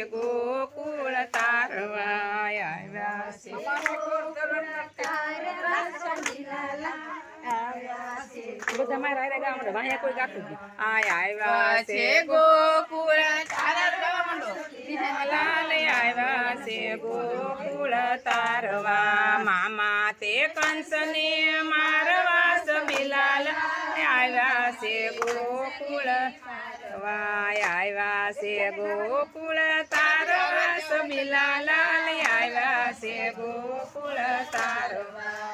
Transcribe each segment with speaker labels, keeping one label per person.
Speaker 1: ગોકુળ તારવા આવ્યા છે બધા મારા હારે ગાવા માંડો વાયા કોઈ ગાતું નથી આવ્યા છે ગોકુળ લાલ આવ્યા છે ગોકુળ તારવા મામા તે કંસને મારવા સબીલાલ આવ્યા છે ગોકુળ આવ્યા છે ગોકુળ તારવા સબીલાલ આવ્યા છે ગોકુળ તારવા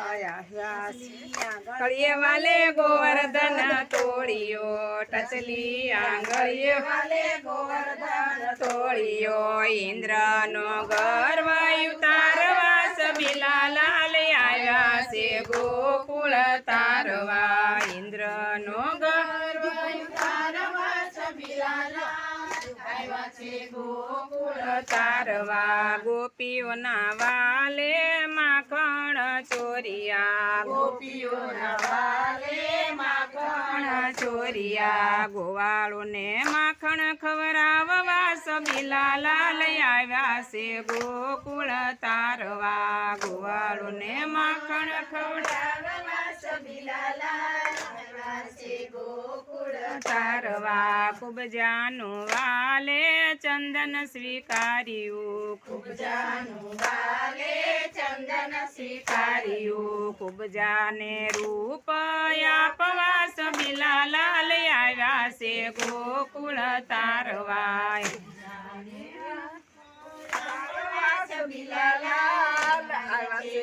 Speaker 1: કળીએ વાલે ગોવર્ધન તોડિયો ટચલી આંગળીએ વાલે ગોવર્ધન તોડિયો ઇન્દ્રનો ગર્વ ઉતારવા સબીલાલ આવ્યા છે ગોકુળ તારવા ઇન્દ્રનો ગર્વ ઉતારવા સબીલાલ આવ્યા છે ગોકુળ તારવા ગોપીઓના વાલે માખણ ચોરિયા ગોપીઓના વાલે માખણ ચોરિયા ગોવાળોને માખણ ખવરાવવા સબીલાલ આવ્યા છે ગોકુળ તારવા ગોવાળોને માખણ ખવડાવવા સબીલાલ આવ્યા છે ગોકુળ તારવા ખૂબ જાનું વાલે ચંદન સ્વીકાર્યું ખૂબ જાનું વાલે ચંદન સ્વીકાર્યું ખૂબ જાને રૂપ આપવા સબીલાલ આવ્યા છે ગોકુળ તારવા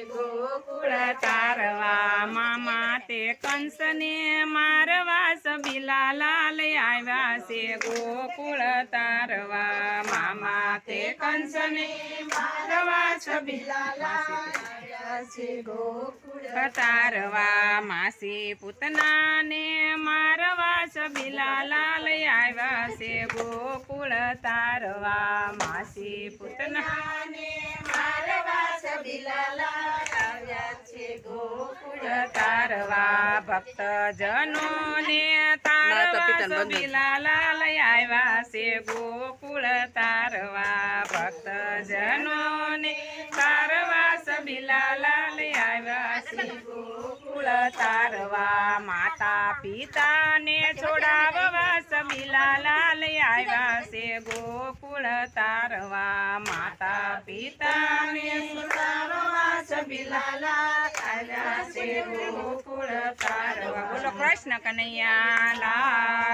Speaker 1: ગોકુળ તારવા મામા તે કંસને મારવા સબીલાલ આવ્યા છે ગોકુળ તારવા મામા તે કંસને મારવા સબીલાલ આવ્યા છે ગોકુળ તારવા માસી પૂતનાને મારવા સબીલાલ આવ્યા છે ગોકુળ તારવા માસી પૂતનાને મારવા સબીલાલ આવ્યા છે ગોકુળ તારવા ભક્તજનોને તારવા સબીલાલ આવ્યા છે ગોકુળ તારવા ભક્તજનોને તારવા સબીલાલ આવ્યા છે ગોકુળ તારવા માતા પિતાને છોડાવવા સબીલાલ આવ્યા છે ગોકુળ તારવા માતા પિતાને છોડાવવા સબીલાલ આવ્યા છે ગોકુળ તારવા બોલો કૃષ્ણ કનૈયા લાલ